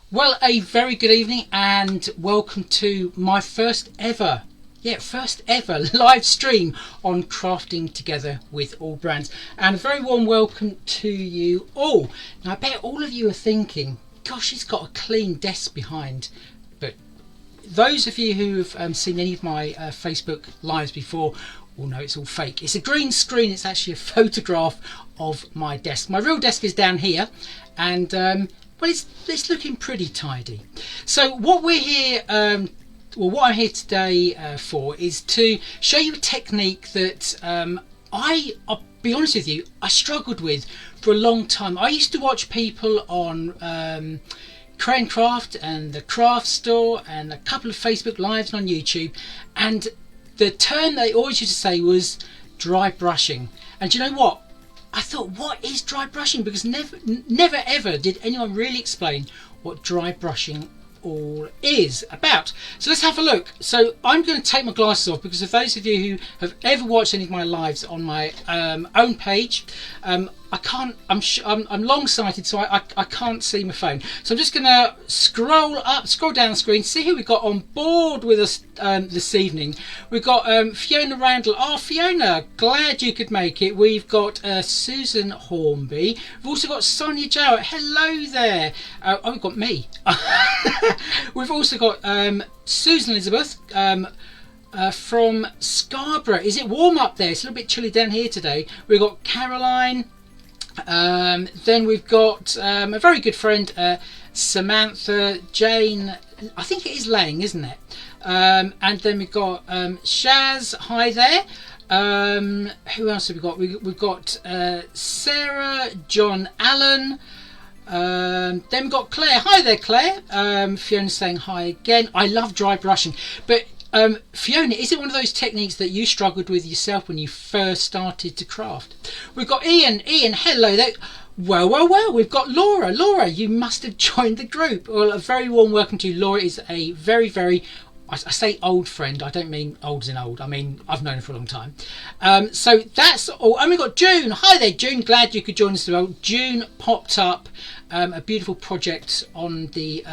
Well, a very good evening and welcome to my first ever live stream on crafting together with All Brands, and a very warm welcome to you all. Now I bet all of you are thinking, gosh, he's got a clean desk behind, but those of you who have seen any of my Facebook lives before will know it's all fake. It's a green screen. It's actually a photograph of my desk. My real desk is down here, and well, it's looking pretty tidy. So what we're here, what I'm here today for is to show you a technique that I'll be honest with you, I struggled with for a long time. I used to watch people on Crayon Craft and the Craft Store and a couple of Facebook Lives on YouTube, and the term they always used to say was dry brushing. And do you know what? I thought, what is dry brushing? Because never ever did anyone really explain what dry brushing all is about. So let's have a look. So I'm going to take my glasses off, because for those of you who have ever watched any of my lives on my own page, I can't. I'm long-sighted, so I can't see my phone. So I'm just going to scroll down the screen, see who we got on board with us this evening. We've got Fiona Randall. Oh, Fiona, glad you could make it. We've got Susan Hornby. We've also got Sonia Jowett. Hello there. Oh, we've got me. We've also got Susan Elizabeth. From Scarborough. Is it warm up there? It's a little bit chilly down here today. We've got Caroline. Then we've got a very good friend, Samantha, Jane, I think it is Lang, isn't it? And then we've got Shaz, hi there. Who else have we got? We've got Sarah, John Allen. Then we've got Claire. Hi there, Claire. Fiona's saying hi again. I love dry brushing, but Fiona, is it one of those techniques that you struggled with yourself when you first started to craft? We've got Ian, hello there. Well, we've got Laura. Laura, you must have joined the group. Well, a very warm welcome to you. Laura is a very, very, I say old friend, I don't mean old as in old, I mean I've known her for a long time. So that's all. And we've got June. Hi there, June, glad you could join us as well. June popped up a beautiful project on the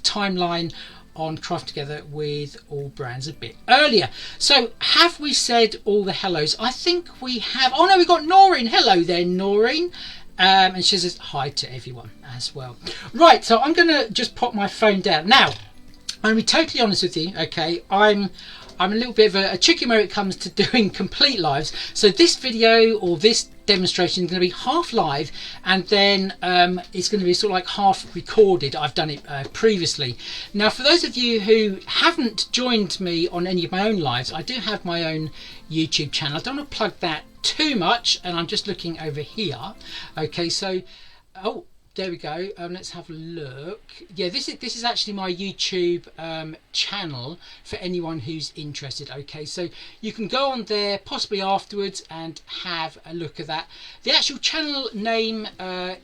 timeline on Craft Together with All Brands a bit earlier. So have we said all the hellos? I think we have. Oh no, we've got Noreen. Hello there, Noreen. And she says hi to everyone as well. Right, so I'm going to just pop my phone down. Now, I'm going to be totally honest with you, okay? I'm a little bit of a chicken when it comes to doing complete lives. So this video or this demonstration is going to be half live, and then it's going to be sort of like half recorded. I've done it previously. Now, for those of you who haven't joined me on any of my own lives, I do have my own YouTube channel. I don't want to plug that too much, and I'm just looking over here. Okay, so oh, there we go. Let's have a look. Yeah, this is actually my YouTube channel for anyone who's interested. Okay, so you can go on there possibly afterwards and have a look at that. The actual channel name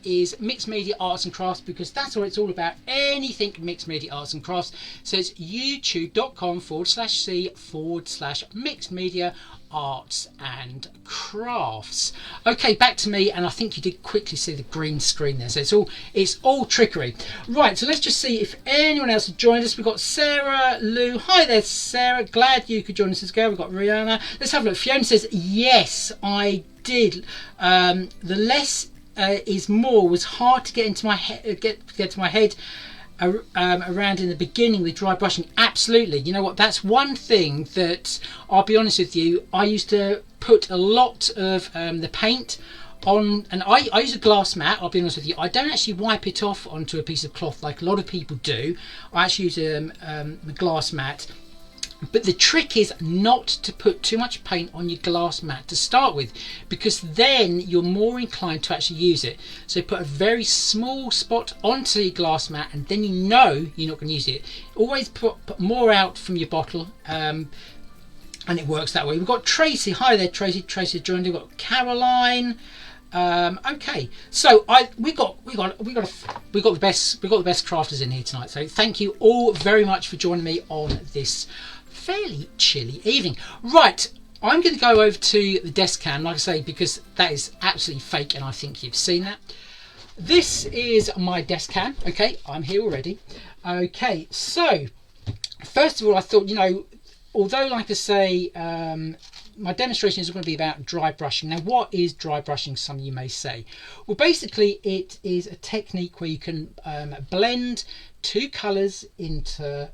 is Mixed Media Arts and Crafts, because that's what it's all about. Anything Mixed Media Arts and Crafts. So it's youtube.com/c/mixed media arts and crafts. Okay, back to me, and I think you did quickly see the green screen there, so it's all trickery. Right, so let's just see if anyone else has joined us. We've got Sarah Lou. Hi there, Sarah, glad you could join us as well. We've got Rihanna. Let's have a look. Fiona says yes, I did. The less is more was hard to get into my head, get to my head around in the beginning with dry brushing. Absolutely. You know what, that's one thing that I'll be honest with you, I used to put a lot of the paint on, and I use a glass mat. I'll be honest with you, I don't actually wipe it off onto a piece of cloth like a lot of people do. I actually use the glass mat. But the trick is not to put too much paint on your glass mat to start with, because then you're more inclined to actually use it. So put a very small spot onto your glass mat, and then you know you're not going to use it. Always put more out from your bottle, and it works that way. We've got Tracy. Hi there, Tracy. Tracy joined. We've got Caroline. Okay, so we got the best crafters in here tonight. So thank you all very much for joining me on this fairly chilly evening. Right, I'm going to go over to the desk cam, like I say, because that is absolutely fake, and I think you've seen that. this is my desk cam. Okay, I'm here already. Okay, so first of all, I thought, you know, although, like I say, my demonstration is going to be about dry brushing. Now, what is dry brushing, some of you may say? Well, basically, it is a technique where you can blend two colours into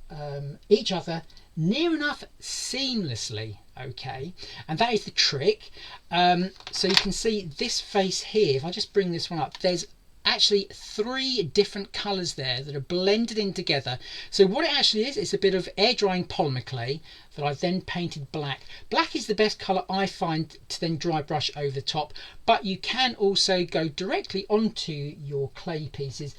each other near enough seamlessly. Okay, and that is the trick. So you can see this face here. If I just bring this one up, there's actually 3 different colours there that are blended in together. So what it actually is, it's a bit of air drying polymer clay that I've then painted black. Black is the best colour I find to then dry brush over the top, but you can also go directly onto your clay pieces.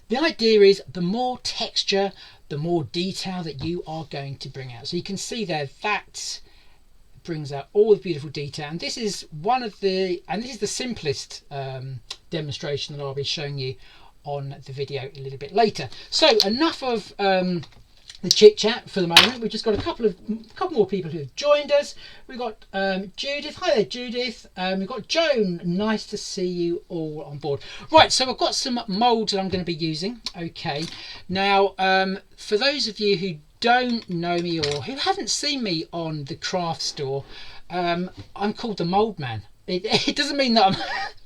The idea is the more texture, the more detail that you are going to bring out. So you can see there that brings out all the beautiful detail, and this is the simplest demonstration that I'll be showing you on the video a little bit later. So enough of the chit chat for the moment. We've just got a couple more people who have joined us. We've got Judith. Hi there, Judith. We've got Joan. Nice to see you all on board. Right, so I've got some moulds that I'm going to be using. Okay, now for those of you who don't know me or who haven't seen me on the craft store, I'm called the Mould Man. It doesn't mean that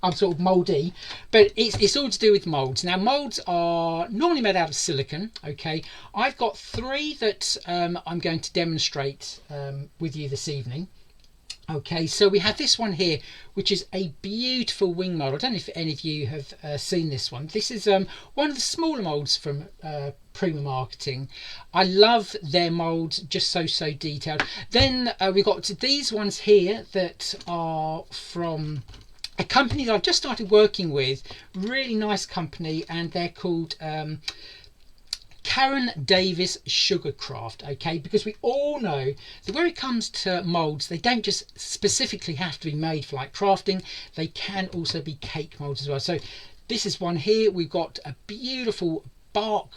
I'm sort of mouldy, but it's all to do with moulds. Now, moulds are normally made out of silicone. Okay, I've got 3 that I'm going to demonstrate with you this evening. Okay, so we have this one here, which is a beautiful wing mould. I don't know if any of you have seen this one. This is one of the smaller moulds from Prima Marketing. I love their moulds, just so detailed. Then we've got these ones here that are from a company that I've just started working with. Really nice company, and they're called Karen Davis Sugarcraft. Okay, because we all know that when it comes to moulds, they don't just specifically have to be made for like crafting, they can also be cake moulds as well. So this is one here. We've got a beautiful bark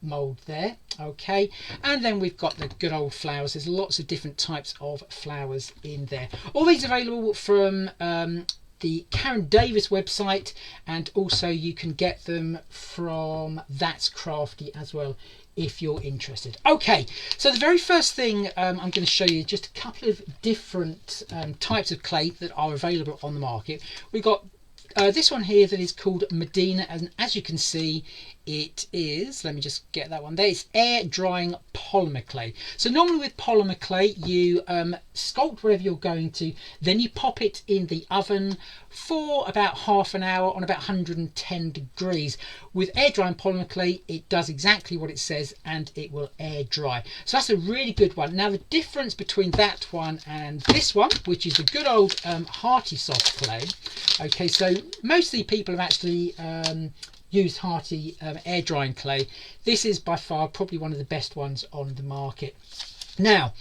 mould there. Okay, and then we've got the good old flowers. There's lots of different types of flowers in there. All these available from the Karen Davis website, and also you can get them from That's Crafty as well if you're interested. Okay, so the very first thing I'm going to show you just a couple of different types of clay that are available on the market. We've got this one here that is called Medina, and as you can see, it is, let me just get that one there, it's air drying polymer clay. So normally with polymer clay, you sculpt whatever you're going to, then you pop it in the oven for about half an hour on about 110 degrees. With air drying polymer clay, it does exactly what it says, and it will air dry. So that's a really good one. Now the difference between that one and this one, which is the good old Hearty soft clay. Okay, so mostly people have actually used Hearty air drying clay. This is by far probably one of the best ones on the market. Now,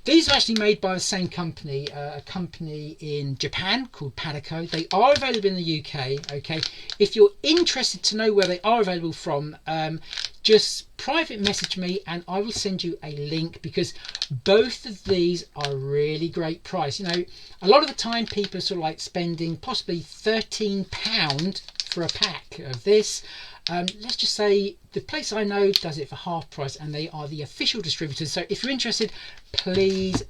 these are actually made by the same company, a company in Japan called Padaco. They are available in the UK. Okay, if you're interested to know where they are available from, just private message me and I will send you a link, because both of these are really great price. You know, a lot of the time people are sort of like spending possibly £13 for a pack of this. Let's just say the place I know does it for half price, and they are the official distributors. So if you're interested, please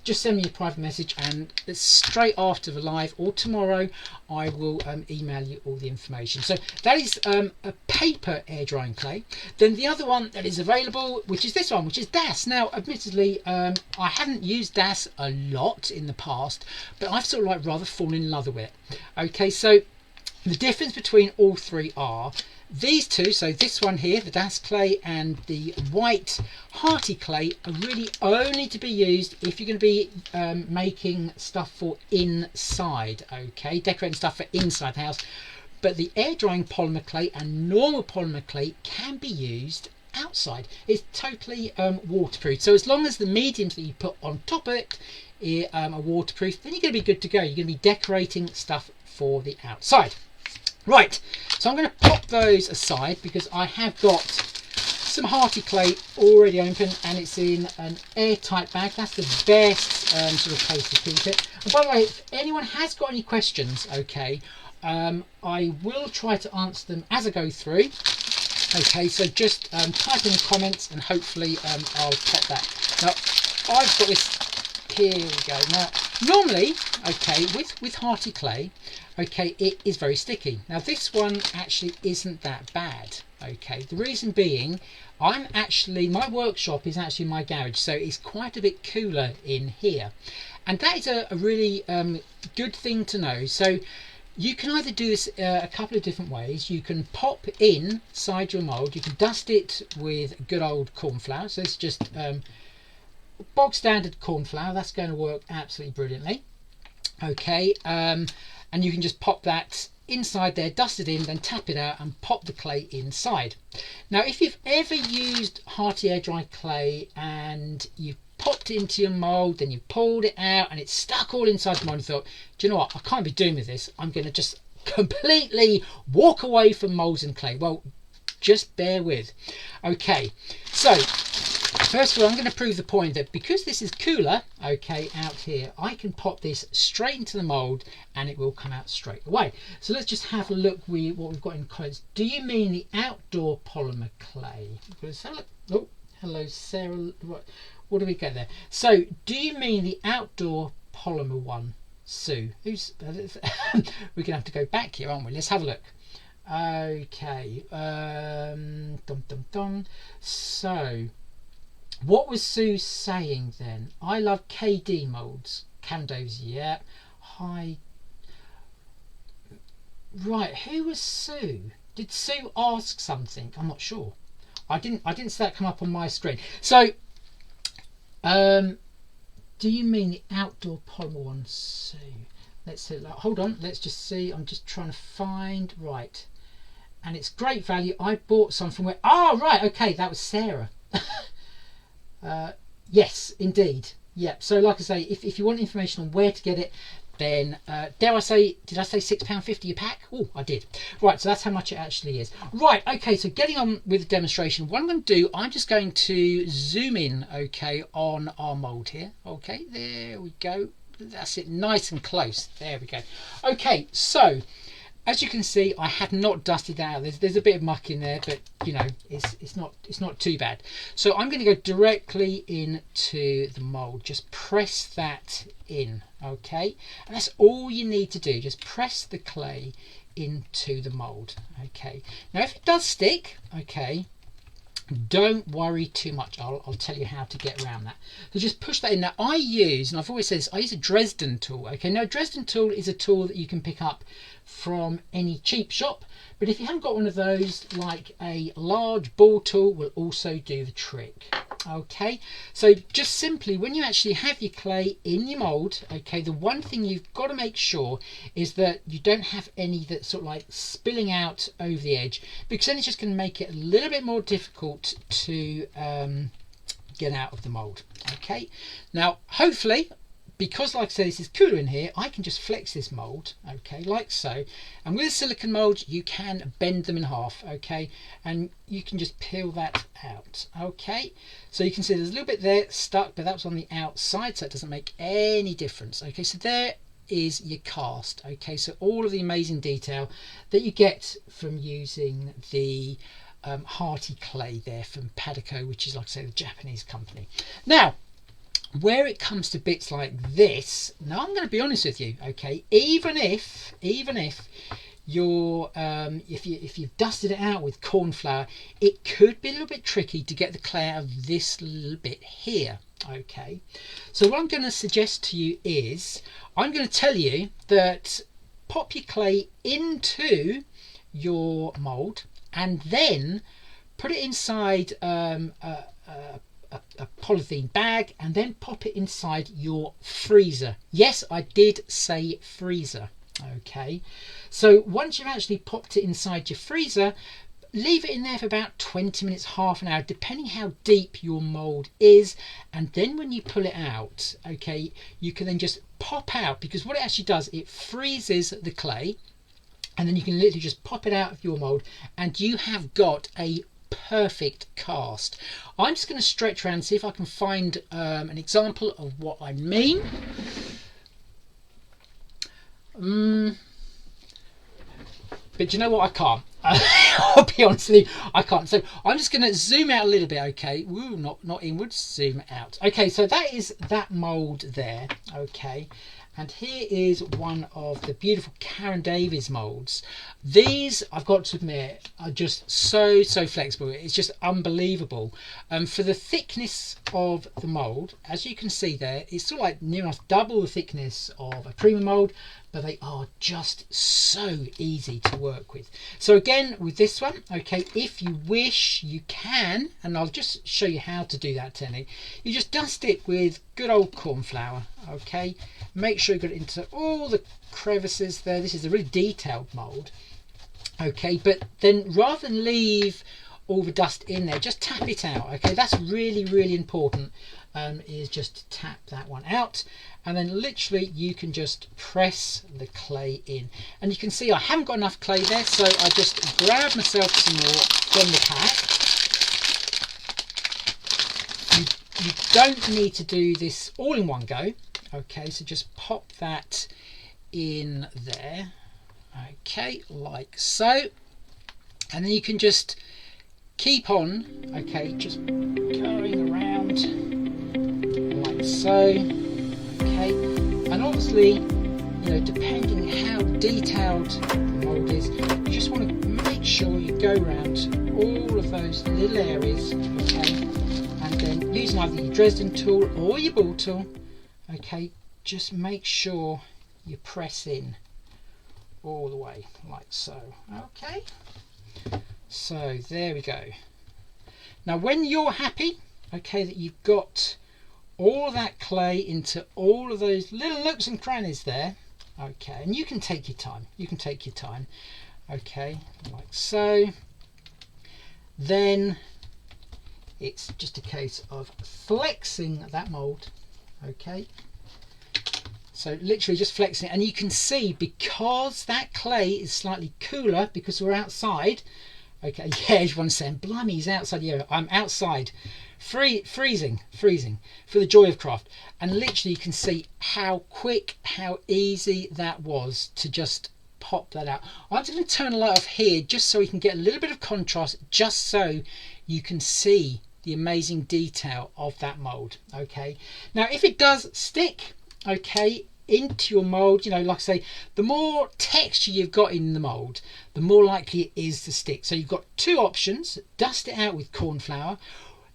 just send me a private message, and straight after the live or tomorrow I will email you all the information. So that is a paper air drying clay. Then the other one that is available, which is this one, which is Das. Now admittedly I haven't used Das a lot in the past, but I've sort of like rather fallen in love with it. Okay, so the difference between all 3 are these 2. So this one here, the Das clay, and the white Hearty clay are really only to be used if you're going to be making stuff for inside. Okay, decorating stuff for inside the house. But the air drying polymer clay and normal polymer clay can be used outside. It's totally waterproof. So as long as the mediums that you put on top of it are waterproof, then you're going to be good to go. You're going to be decorating stuff for the outside. Right, so I'm going to pop those aside because I have got some Hearty clay already open, and it's in an airtight bag. That's the best sort of place to keep it. And by the way, if anyone has got any questions, okay, I will try to answer them as I go through. Okay, so just type in the comments and hopefully I'll pop that. Now, I've got this, here we go. Now, normally, okay, with Hearty clay, okay, it is very sticky. Now, this one actually isn't that bad, okay. The reason being, my workshop is actually my garage, so it's quite a bit cooler in here. And that is a really good thing to know. So you can either do this a couple of different ways. You can pop inside your mould, you can dust it with good old corn flour. So it's just bog standard corn flour. That's going to work absolutely brilliantly. Okay, and you can just pop that inside there, dust it in, then tap it out and pop the clay inside. Now, if you've ever used Hearty air dry clay and you've popped it into your mould, then you pulled it out and it's stuck all inside the mould and thought, do you know what, I can't be doing with this, I'm going to just completely walk away from moulds and clay. Well, just bear with. Okay, so first of all, I'm going to prove the point that because this is cooler, okay, out here, I can pop this straight into the mould and it will come out straight away. So let's just have a look what we've got in comments. Do you mean the outdoor polymer clay? Let's have a look. Oh, hello, Sarah. What do we get there? So, do you mean the outdoor polymer one, Sue? We're going to have to go back here, aren't we? Let's have a look. Okay. So, what was Sue saying then? I love KD moulds. Candos, yeah. Hi. Right, who was Sue? Did Sue ask something? I'm not sure. I didn't see that come up on my screen. So, do you mean the outdoor polymer one, Sue? Let's see. Hold on. Let's just see. I'm just trying to find. Right. And it's great value. I bought some from where. Oh, right. Okay. That was Sarah. Yes, indeed. Yeah. So, like I say, if you want information on where to get it, then dare I say, did I say £6.50 a pack? Oh, I did. Right, so that's how much it actually is. Right, okay, so getting on with the demonstration, what I'm going to do, I'm just going to zoom in, okay, on our mould here. Okay, there we go. That's it, nice and close. There we go. Okay, so as you can see, I had not dusted that out. There's a bit of muck in there, but you know, it's not too bad. So I'm going to go directly into the mould. Just press that in, okay? And that's all you need to do. Just press the clay into the mould, okay? Now, if it does stick, okay, don't worry too much. I'll tell you how to get around that. So just push that in. Now I use, and I've always said this, I use a Dresden tool. Okay, now a Dresden tool is a tool that you can pick up from any cheap shop, but if you haven't got one of those, like a large ball tool will also do the trick. Okay, so just simply when you actually have your clay in your mould, okay, the one thing you've got to make sure is that you don't have any that's sort of like spilling out over the edge, because then it's just going to make it a little bit more difficult to get out of the mould. Okay, now hopefully, because like I say this is cooler in here, I can just flex this mould, okay, like so. And with a silicone mould, you can bend them in half, okay, and you can just peel that out, okay. So you can see there's a little bit there stuck, but that was on the outside, so it doesn't make any difference. Okay, so there is your cast. Okay, so all of the amazing detail that you get from using the Hearty clay there from Padico, which is, like I say, the Japanese company. Now, where it comes to bits like this, now I'm going to be honest with you, okay, even if you're if you've dusted it out with corn flour, it could be a little bit tricky to get the clay out of this little bit here. Okay, so what I'm going to suggest to you is I'm going to tell you that pop your clay into your mould and then put it inside a polythene bag and then pop it inside your freezer. Yes, I did say freezer. Okay, so once you've actually popped it inside your freezer, leave it in there for about 20 minutes, half an hour, depending how deep your mould is. And then when you pull it out, okay, you can then just pop out, because what it actually does, it freezes the clay, and then you can literally just pop it out of your mould and you have got a perfect cast. I'm just going to stretch around and see if I can find an example of what I mean. But you know what, I can't. I'll be honest with you, I can't. So I'm just going to zoom out a little bit, okay. Woo, not inwards, zoom out. Okay, so that is that mould there, okay. And here is one of the beautiful Karen Davies moulds. These, I've got to admit, are just so flexible. It's just unbelievable. For the thickness of the mould, as you can see there, it's sort of like near enough double the thickness of a Prima mould, but they are just so easy to work with. So again, with this one, okay, if you wish, you can, and I'll just show you how to do that technique. You just dust it with good old corn flour, okay. Make sure you get it into all the crevices there. This is a really detailed mould, okay. But then rather than leave all the dust in there, just tap it out, okay. That's really important, is just to tap that one out, and then literally you can just press the clay in. And you can see I haven't got enough clay there, so I just grab myself some more from the pack. You don't need to do this all in one go, okay. So just pop that in there, okay, like so, and then you can just keep on, okay, just going around like so, okay. And obviously, you know, depending how detailed the mould is, you just want to make sure you go around all of those little areas, okay. And then using either your Dresden tool or your ball tool, okay, just make sure you press in all the way like so, okay. So there we go. Now when you're happy, okay, that you've got all that clay into all of those little nooks and crannies there, okay, and you can take your time, okay, like so, then it's just a case of flexing that mould, okay. So literally just flexing it, and you can see, because that clay is slightly cooler because we're outside, okay, yeah, everyone's saying, blimey, he's outside. Yeah, I'm outside, freezing for the joy of craft. And literally you can see how quick, how easy that was to just pop that out. I'm just going to turn the light off here just so we can get a little bit of contrast, just so you can see the amazing detail of that mould, okay. Now if it does stick, okay, into your mould, you know, like I say, the more texture you've got in the mould, the more likely it is to stick. So you've got two options: dust it out with corn flour.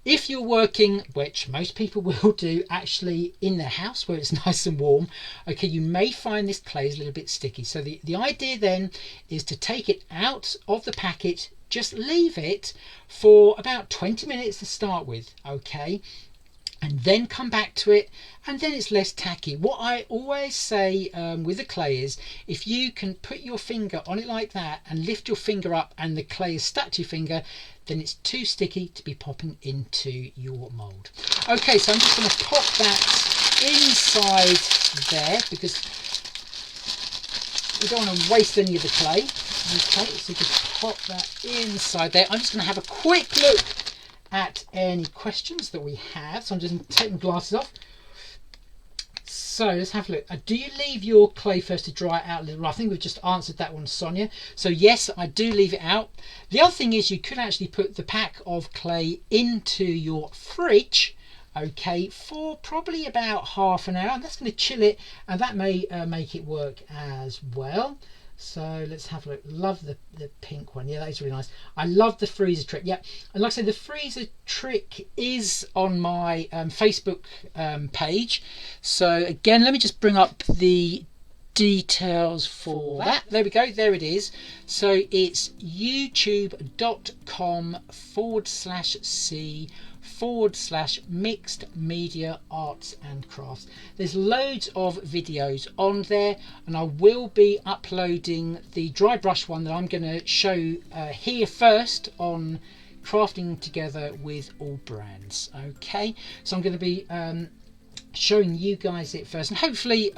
If you're working, which most people will do, actually in their house where it's nice and warm, okay, you may find this clay is a little bit sticky. So the idea then is to take it out of the packet, just leave it for about 20 minutes to start with, okay, and then come back to it, and then it's less tacky. What I always say with the clay is, if you can put your finger on it like that and lift your finger up and the clay is stuck to your finger, then it's too sticky to be popping into your mould. Okay, so I'm just going to pop that inside there because we don't want to waste any of the clay. Okay, so just pop that inside there. I'm just going to have a quick look at any questions that we have. So I'm just taking glasses off. So let's have a look. Do you leave your clay first to dry out a little? I think we've just answered that one, Sonia. So yes, I do leave it out. The other thing is, you could actually put the pack of clay into your fridge, okay, for probably about half an hour, and that's going to chill it, and that may make it work as well. So let's have a look. Love the pink one. Yeah, that is really nice. I love the freezer trick. Yeah, and like I said, the freezer trick is on my Facebook page. So again, let me just bring up the details for that. There we go. There it is. So it's youtube.com/c/mixed media arts and crafts. There's loads of videos on there, and I will be uploading the dry brush one that I'm going to show here first on crafting together with all brands. Okay, so I'm going to be showing you guys it first, and hopefully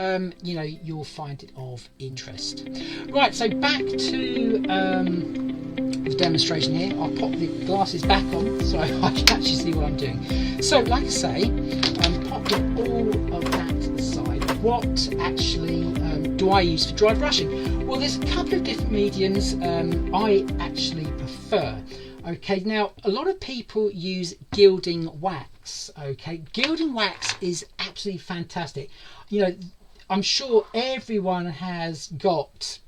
you know, you'll find it of interest. Right, so back to the demonstration here. I'll pop the glasses back on so I can actually see what I'm doing. So like I say, I'm popping all of that aside. What actually do I use for dry brushing? Well, there's a couple of different mediums I actually prefer. Okay, now a lot of people use gilding wax. Okay, gilding wax is absolutely fantastic. You know, I'm sure everyone has got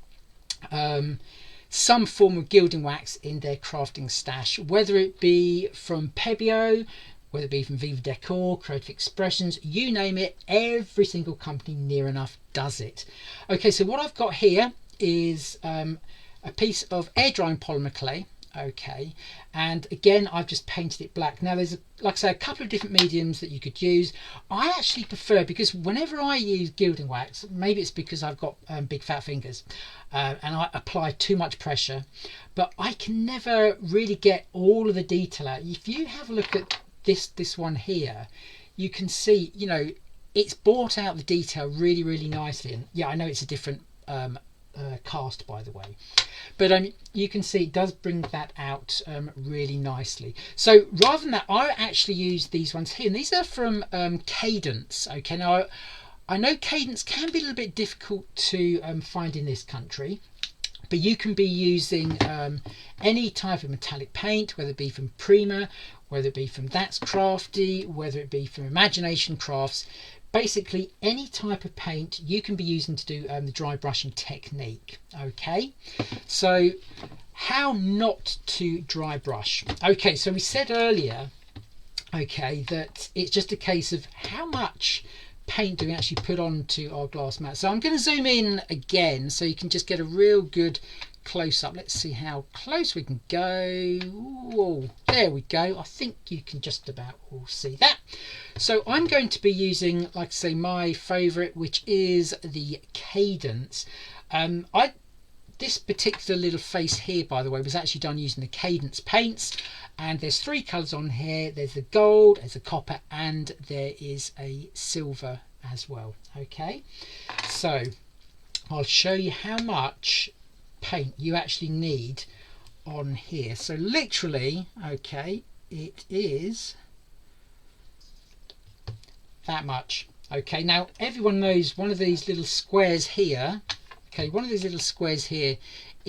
some form of gilding wax in their crafting stash, whether it be from Pebeo, whether it be from Viva Decor, Creative Expressions, you name it, every single company near enough does it. Okay, so what I've got here is a piece of air drying polymer clay. Okay, and again I've just painted it black. Now there's like I say, a couple of different mediums that you could use. I actually prefer, because whenever I use gilding wax, maybe it's because I've got big fat fingers and I apply too much pressure, but I can never really get all of the detail out. If you have a look at this one here, you can see, you know, it's brought out the detail really nicely. And yeah, I know it's a different cast, by the way, but you can see it does bring that out really nicely. So rather than that, I actually use these ones here, and these are from Cadence. Okay, now I know Cadence can be a little bit difficult to find in this country, but you can be using any type of metallic paint, whether it be from Prima, whether it be from That's Crafty, whether it be from Imagination Crafts. Basically any type of paint you can be using to do the dry brushing technique. Okay, so how not to dry brush. Okay, so we said earlier, okay, that it's just a case of how much paint do we actually put onto our glass mat. So I'm going to zoom in again so you can just get a real good close up. Let's see how close we can go. Whoa, there we go. I think you can just about all see that. So I'm going to be using, like I say, my favorite, which is the Cadence. This particular little face here, by the way, was actually done using the Cadence paints, and there's three colors on here. There's the gold, there's a copper, and there is a silver as well. Okay, so I'll show you how much paint you actually need on here. So literally, okay, it is that much. Okay, now everyone knows one of these little squares here, okay, one of these little squares here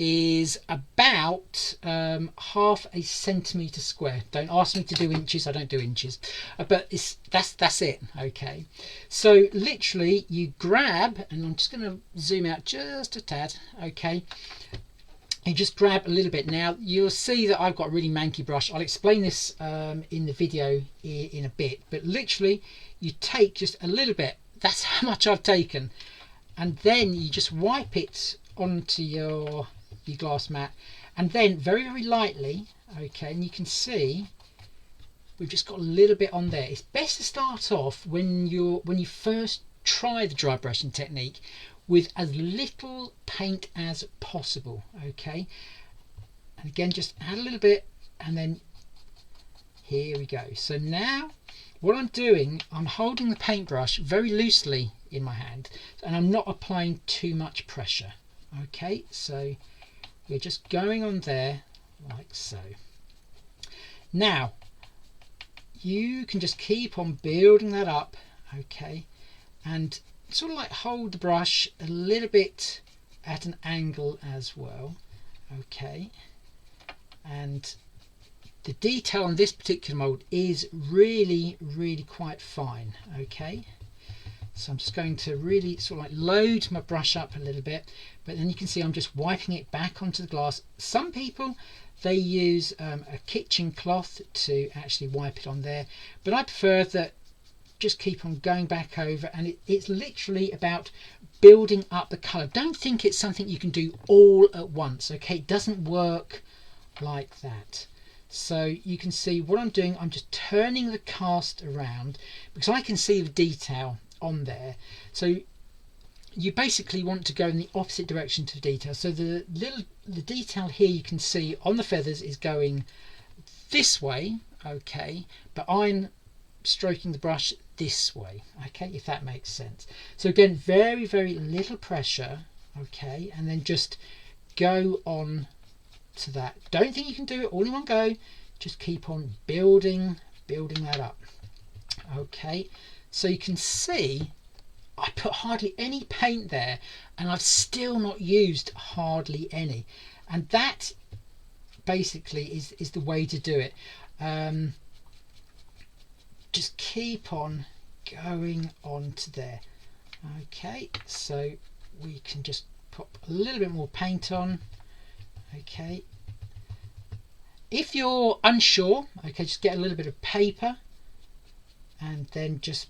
is about half a centimetre square. Don't ask me to do inches, I don't do inches, but that's it. Okay, so literally you grab, and I'm just going to zoom out just a tad. Okay, you just grab a little bit. Now you'll see that I've got a really manky brush. I'll explain this in the video in a bit, but literally you take just a little bit. That's how much I've taken, and then you just wipe it onto your glass mat, and then very lightly, okay, and you can see we've just got a little bit on there. It's best to start off when you first try the dry brushing technique with as little paint as possible. Okay, and again just add a little bit, and then here we go. So now what I'm doing, I'm holding the paintbrush very loosely in my hand, and I'm not applying too much pressure. Okay, so we're just going on there like so. Now you can just keep on building that up, okay, and sort of like hold the brush a little bit at an angle as well. Okay, and the detail on this particular mold is really quite fine. Okay, so I'm just going to really sort of like load my brush up a little bit, but then you can see I'm just wiping it back onto the glass. Some people, they use a kitchen cloth to actually wipe it on there, but I prefer that just keep on going back over, and it's literally about building up the colour. Don't think it's something you can do all at once. Okay, it doesn't work like that. So you can see what I'm doing, I'm just turning the cast around because I can see the detail on there. So you basically want to go in the opposite direction to the detail. So the detail here you can see on the feathers is going this way, okay, but I'm stroking the brush this way, okay, if that makes sense. So again, very little pressure, okay, and then just go on to that. Don't think you can do it all in one go, just keep on building that up. Okay, so you can see I put hardly any paint there, and I've still not used hardly any. And that basically is the way to do it. Just keep on going on to there. Okay, so we can just pop a little bit more paint on. Okay, if you're unsure, okay, just get a little bit of paper and then just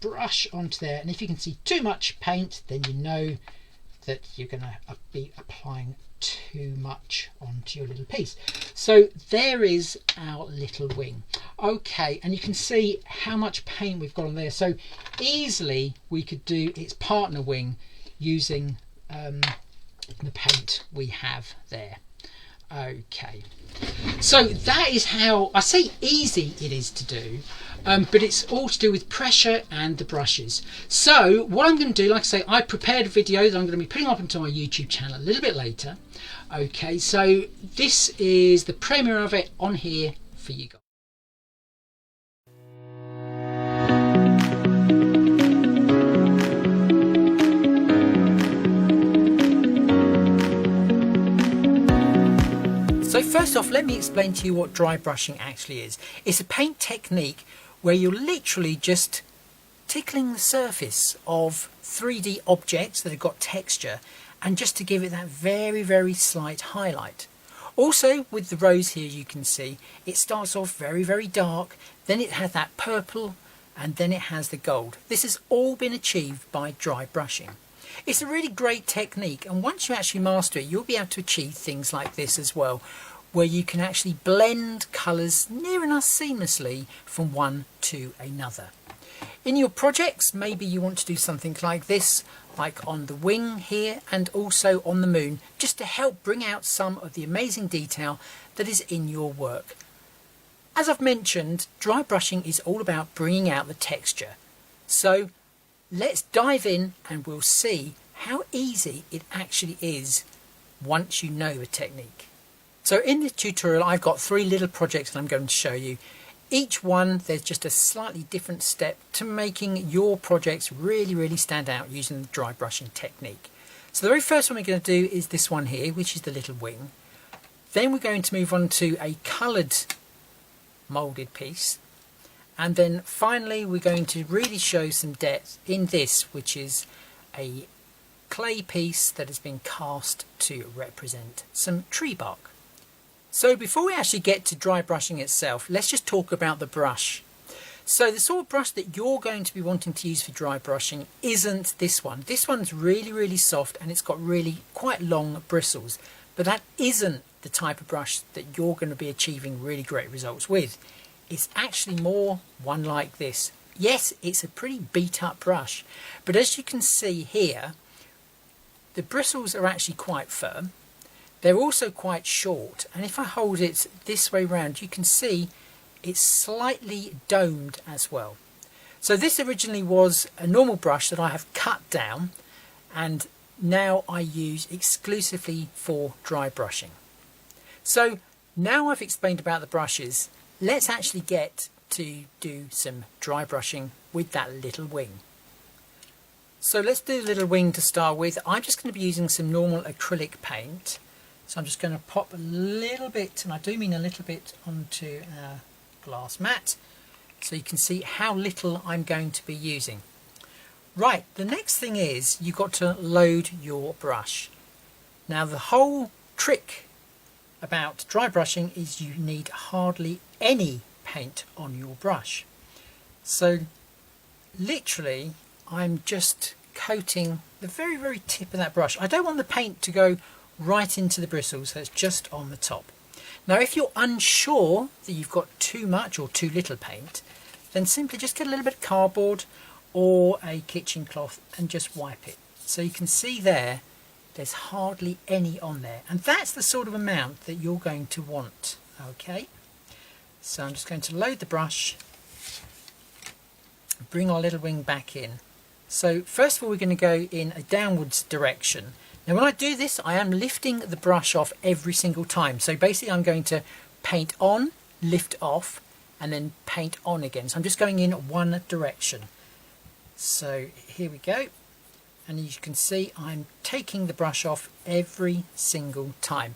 brush onto there. And if you can see too much paint, then you know that you're going to be applying too much onto your little piece. So there is our little wing. Okay, and you can see how much paint we've got on there. So easily we could do its partner wing using the paint we have there. Okay, so that is how I say easy it is to do, but it's all to do with pressure and the brushes. So what I'm going to do, like I say, I prepared a video that I'm going to be putting up onto my YouTube channel a little bit later. Okay, so this is the premiere of it on here for you guys. So first off, let me explain to you what dry brushing actually is. It's a paint technique where you're literally just tickling the surface of 3D objects that have got texture, and just to give it that very, very slight highlight. Also with the rose here, you can see it starts off very, very dark, then it has that purple, and then it has the gold. This has all been achieved by dry brushing. It's a really great technique, and once you actually master it, you'll be able to achieve things like this as well, where you can actually blend colours near enough seamlessly from one to another. In your projects, maybe you want to do something like this, like on the wing here and also on the moon, just to help bring out some of the amazing detail that is in your work. As I've mentioned, dry brushing is all about bringing out the texture. So let's dive in and we'll see how easy it actually is once you know the technique. So in this tutorial I've got 3 little projects that I'm going to show you. Each one there's just a slightly different step to making your projects really, really stand out using the dry brushing technique. So the very first one we're going to do is this one here, which is the little wing. Then we're going to move on to a coloured moulded piece. And then finally we're going to really show some depth in this, which is a clay piece that has been cast to represent some tree bark. So before we actually get to dry brushing itself, let's just talk about the brush. So the sort of brush that you're going to be wanting to use for dry brushing isn't this one. This one's really, really soft and it's got really quite long bristles, but that isn't the type of brush that you're going to be achieving really great results with. It's actually more one like this. Yes, it's a pretty beat up brush, but as you can see here, the bristles are actually quite firm. They're also quite short, and if I hold it this way round, you can see it's slightly domed as well. So this originally was a normal brush that I have cut down, and now I use exclusively for dry brushing. So now I've explained about the brushes, let's actually get to do some dry brushing with that little wing. So let's do the little wing to start with. I'm just going to be using some normal acrylic paint. So I'm just going to pop a little bit, and I do mean a little bit, onto our glass mat so you can see how little I'm going to be using. Right, the next thing is you've got to load your brush. Now the whole trick about dry brushing is you need hardly any paint on your brush. So literally I'm just coating the very, very tip of that brush. I don't want the paint to go right into the bristles, so it's just on the top. Now if you're unsure that you've got too much or too little paint, then simply just get a little bit of cardboard or a kitchen cloth and just wipe it. So you can see there's hardly any on there, and that's the sort of amount that you're going to want. Okay, so I'm just going to load the brush, bring our little wing back in. So first of all we're going to go in a downwards direction. Now when I do this, I am lifting the brush off every single time. So basically I'm going to paint on, lift off, and then paint on again. So I'm just going in one direction. So here we go, and as you can see I'm taking the brush off every single time.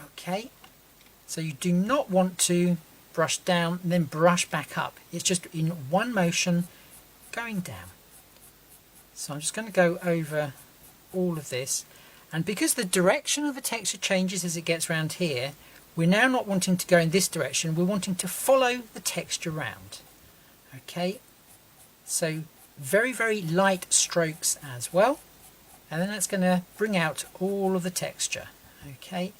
Okay, so you do not want to brush down and then brush back up. It's just in one motion going down. So I'm just going to go over all of this, and because the direction of the texture changes as it gets around here, we're now not wanting to go in this direction, we're wanting to follow the texture round. Okay, so very, very light strokes as well, and then that's going to bring out all of the texture. Okay,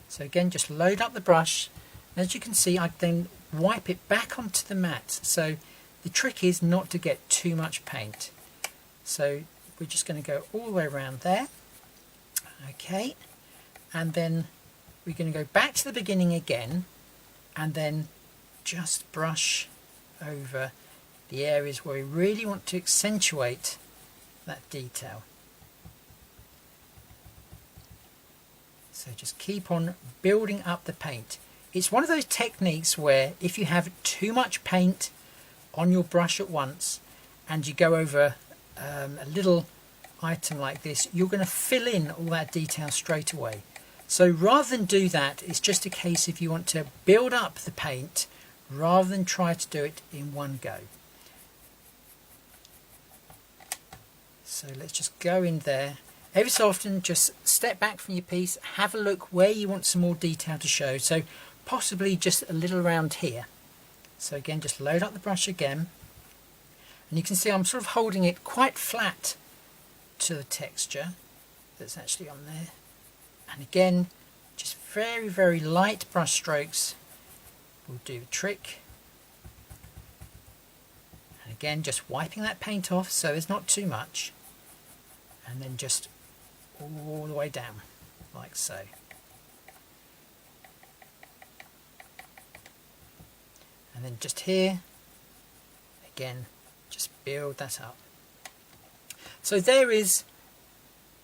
so again, just load up the brush. As you can see, I then wipe it back onto the mat. So the trick is not to get too much paint. So we're just going to go all the way around there. Okay, and then we're going to go back to the beginning again, and then just brush over the areas where we really want to accentuate that detail. So just keep on building up the paint. It's one of those techniques where if you have too much paint on your brush at once and you go over a little item like this, you're going to fill in all that detail straight away. So rather than do that, it's just a case if you want to build up the paint rather than try to do it in one go. So let's just go in there. Every so often just step back from your piece, have a look where you want some more detail to show. So possibly just a little around here. So again, just load up the brush again, and you can see I'm sort of holding it quite flat to the texture that's actually on there. And again, just very, very light brush strokes will do the trick. And again, just wiping that paint off so there's not too much, and then just all the way down like so. And then just here again, just build that up. So there is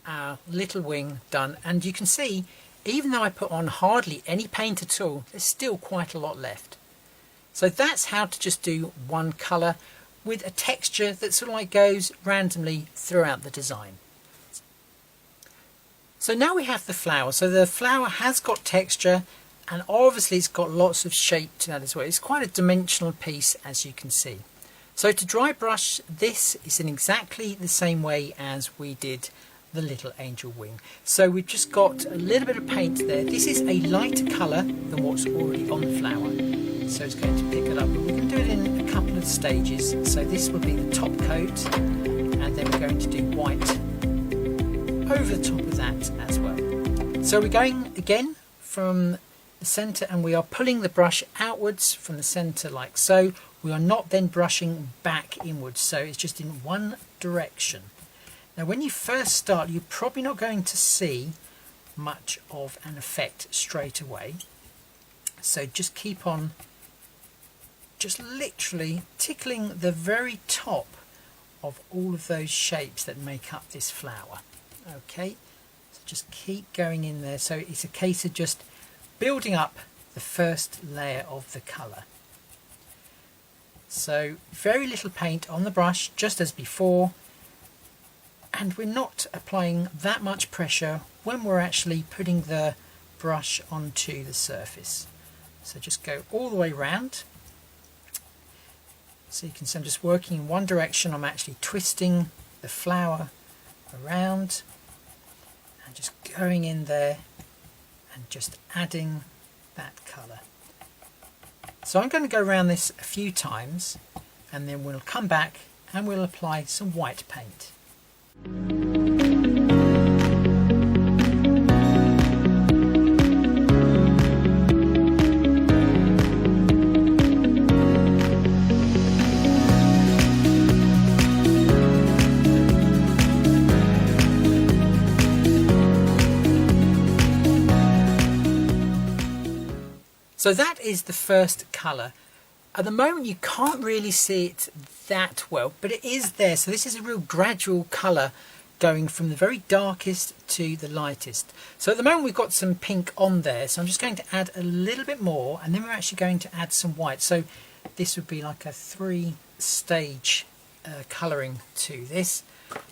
our little wing done, and you can see even though I put on hardly any paint at all, there's still quite a lot left. So that's how to just do one colour with a texture that sort of like goes randomly throughout the design. So now we have the flower. So the flower has got texture, and obviously it's got lots of shape to that as well. It's quite a dimensional piece, as you can see. So to dry brush this is in exactly the same way as we did the little angel wing. So we've just got a little bit of paint there. This is a lighter colour than what's already on the flower, so it's going to pick it up. But we can do it in a couple of stages. So this will be the top coat, and then we're going to do white over the top of that as well. So we're going again from the centre, and we are pulling the brush outwards from the centre like so. We are not then brushing back inwards, so it's just in one direction. Now when you first start, you're probably not going to see much of an effect straight away, so just keep on just literally tickling the very top of all of those shapes that make up this flower. Okay, so just keep going in there. So it's a case of just building up the first layer of the colour. So very little paint on the brush, just as before, and we're not applying that much pressure when we're actually putting the brush onto the surface. So just go all the way around. So you can see I'm just working in one direction. I'm actually twisting the flower around and just going in there and just adding that colour. So I'm going to go around this a few times, and then we'll come back and we'll apply some white paint. So that is the first colour. At the moment you can't really see it that well, but it is there. So this is a real gradual colour going from the very darkest to the lightest. So at the moment we've got some pink on there, so I'm just going to add a little bit more, and then we're actually going to add some white. So this would be like a 3-stage colouring to this.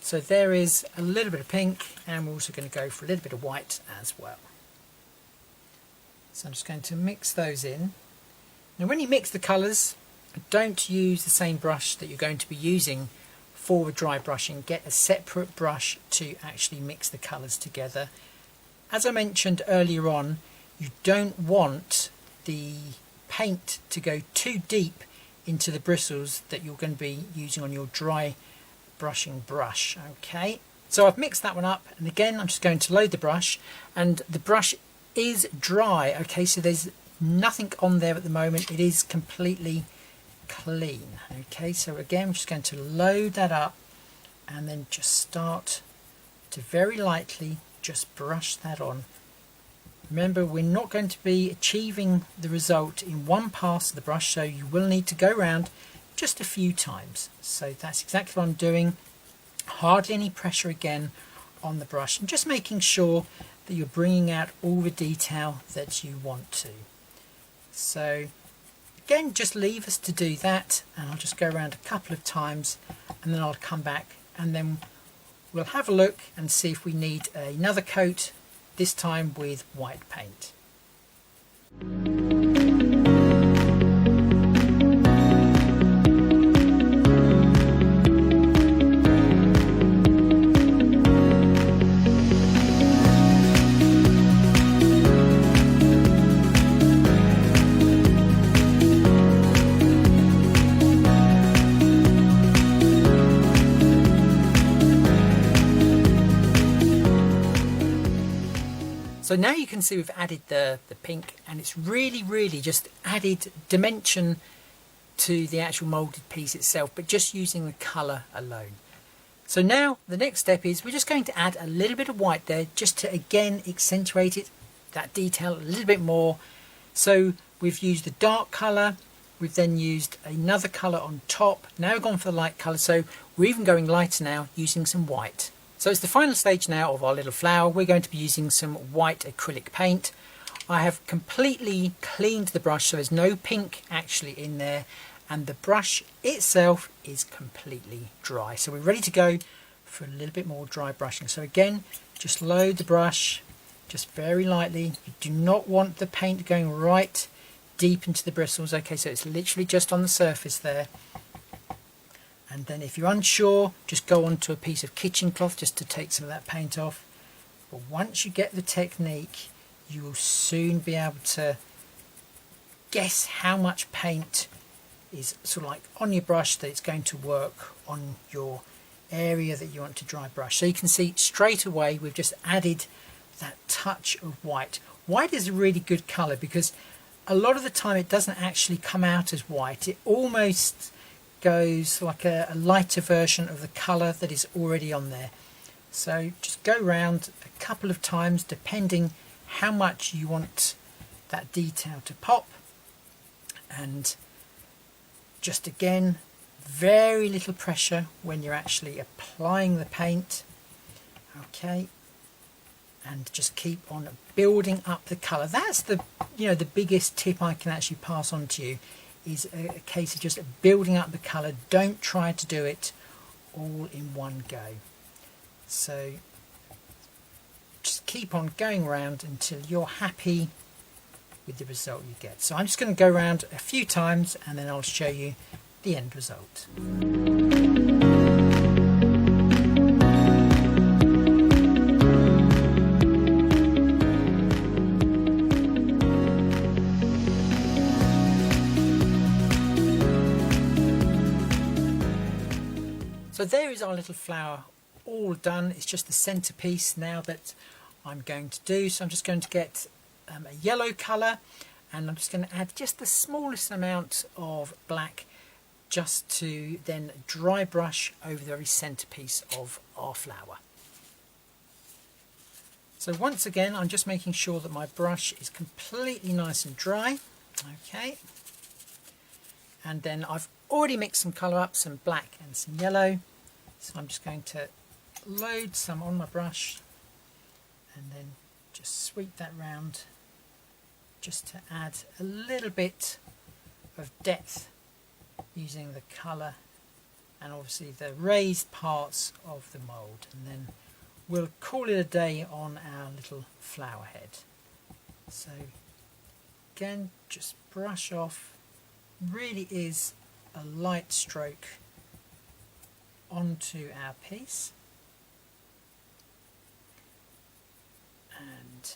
So there is a little bit of pink, and we're also going to go for a little bit of white as well. So I'm just going to mix those in. Now when you mix the colours, don't use the same brush that you're going to be using for the dry brushing. Get a separate brush to actually mix the colours together. As I mentioned earlier on, you don't want the paint to go too deep into the bristles that you're going to be using on your dry brushing brush. Okay, so I've mixed that one up, and again I'm just going to load the brush, and the brush is dry. Okay, so there's nothing on there at the moment, it is completely clean. Okay, so again I'm just going to load that up and then just start to very lightly just brush that on. Remember, we're not going to be achieving the result in one pass of the brush, so you will need to go around just a few times. So that's exactly what I'm doing. Hardly any pressure again on the brush, and just making sure that you're bringing out all the detail that you want to. So again, just leave us to do that, and I'll just go around a couple of times, and then I'll come back and then we'll have a look and see if we need another coat, this time with white paint. So now you can see we've added the pink, and it's really just added dimension to the actual moulded piece itself, but just using the colour alone. So now the next step is we're just going to add a little bit of white there, just to again accentuate it, that detail a little bit more. So we've used the dark colour, we've then used another colour on top, now we've gone for the light colour, so we're even going lighter now using some white. So it's the final stage now of our little flower. We're going to be using some white acrylic paint. I have completely cleaned the brush, so there's no pink actually in there, and the brush itself is completely dry. So we're ready to go for a little bit more dry brushing. So again, just load the brush just very lightly. You do not want the paint going right deep into the bristles. Okay, so it's literally just on the surface there. And then if you're unsure, just go onto a piece of kitchen cloth just to take some of that paint off. But once you get the technique, you will soon be able to guess how much paint is sort of like on your brush that it's going to work on your area that you want to dry brush. So you can see straight away we've just added that touch of white. White is a really good colour because a lot of the time it doesn't actually come out as white. It almost goes like a lighter version of the colour that is already on there. So just go around a couple of times depending how much you want that detail to pop, and just again very little pressure when you're actually applying the paint. Okay, and just keep on building up the colour. That's the the biggest tip I can actually pass on to you, is a case of just building up the colour. Don't try to do it all in one go. So just keep on going around until you're happy with the result you get. So I'm just going to go around a few times and then I'll show you the end result. So there is our little flower all done. It's just the centerpiece now that I'm going to do. So I'm just going to get a yellow colour, and I'm just going to add just the smallest amount of black just to then dry brush over the very centerpiece of our flower. So once again I'm just making sure that my brush is completely nice and dry. Okay, and then I've already mixed some colour up, some black and some yellow, so I'm just going to load some on my brush and then just sweep that round just to add a little bit of depth using the colour and obviously the raised parts of the mould, and then we'll call it a day on our little flower head. So again, just brush off, really is a light stroke onto our piece, and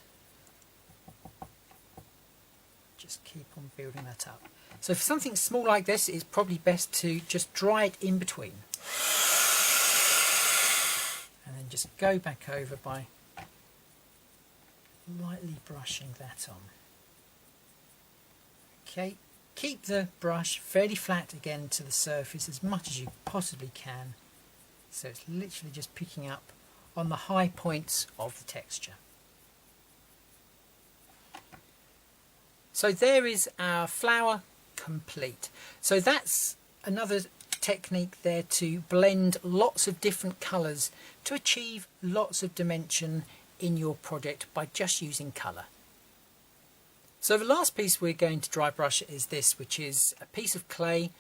just keep on building that up. So for something small like this, it's probably best to just dry it in between, and then just go back over by lightly brushing that on. Okay, keep the brush fairly flat again to the surface as much as you possibly can, so it's literally just picking up on the high points of the texture. So there is our flower complete. So that's another technique there to blend lots of different colours to achieve lots of dimension in your project by just using colour. So the last piece we're going to dry brush is this, which is a piece of clay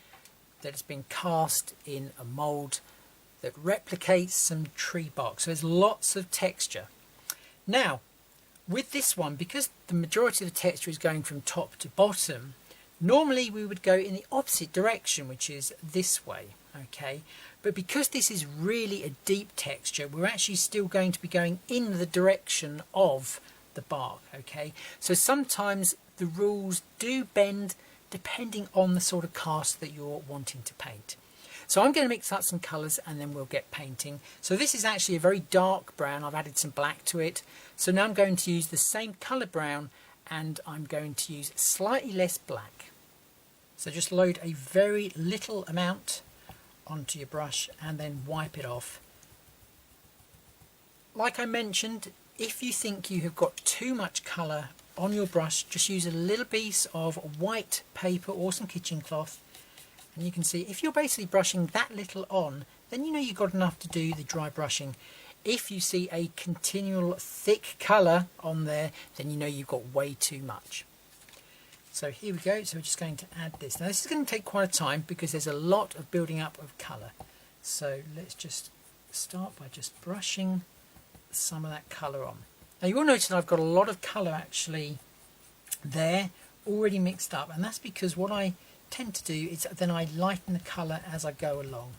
that has been cast in a mould that replicates some tree bark. So there's lots of texture. Now with this one, because the majority of the texture is going from top to bottom, normally we would go in the opposite direction, which is this way, okay? But because this is really a deep texture, we're actually still going to be going in the direction of the bark, okay? So sometimes the rules do bend depending on the sort of cast that you're wanting to paint. So I'm going to mix up some colours and then we'll get painting. So this is actually a very dark brown. I've added some black to it. So now I'm going to use the same colour brown and I'm going to use slightly less black. So just load a very little amount onto your brush and then wipe it off. Like I mentioned, if you think you have got too much colour on your brush, just use a little piece of white paper or some kitchen cloth. And you can see if you're basically brushing that little on, then you know you've got enough to do the dry brushing. If you see a continual thick colour on there, then you know you've got way too much. So here we go. So we're just going to add this. Now this is going to take quite a time because there's a lot of building up of colour. So let's just start by just brushing some of that colour on. Now you will notice that I've got a lot of colour actually there already mixed up, and that's because what I tend to do is then I lighten the colour as I go along.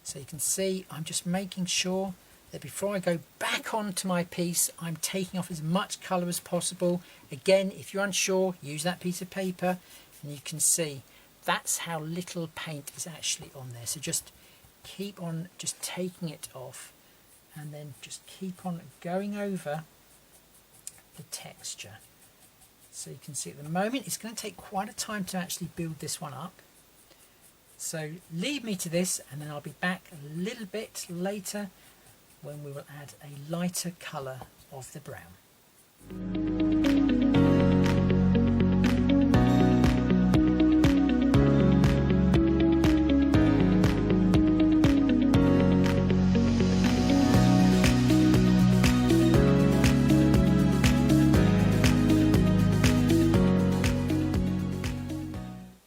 So you can see I'm just making sure that before I go back onto my piece, I'm taking off as much colour as possible. Again, if you're unsure, use that piece of paper, and you can see that's how little paint is actually on there. So just keep on just taking it off and then just keep on going over the texture. So you can see at the moment it's going to take quite a time to actually build this one up. So leave me to this and then I'll be back a little bit later when we will add a lighter colour of the brown.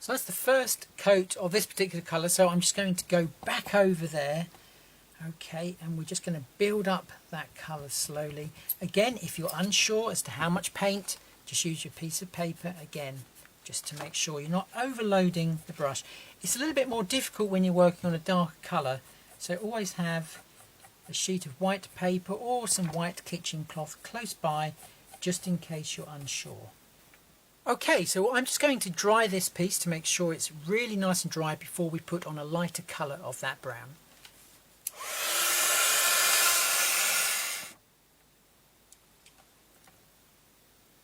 So that's the first coat of this particular colour, so I'm just going to go back over there, okay, and we're just going to build up that colour slowly. Again, if you're unsure as to how much paint, just use your piece of paper again, just to make sure you're not overloading the brush. It's a little bit more difficult when you're working on a dark colour, so always have a sheet of white paper or some white kitchen cloth close by, just in case you're unsure. Okay, so I'm just going to dry this piece to make sure it's really nice and dry before we put on a lighter colour of that brown.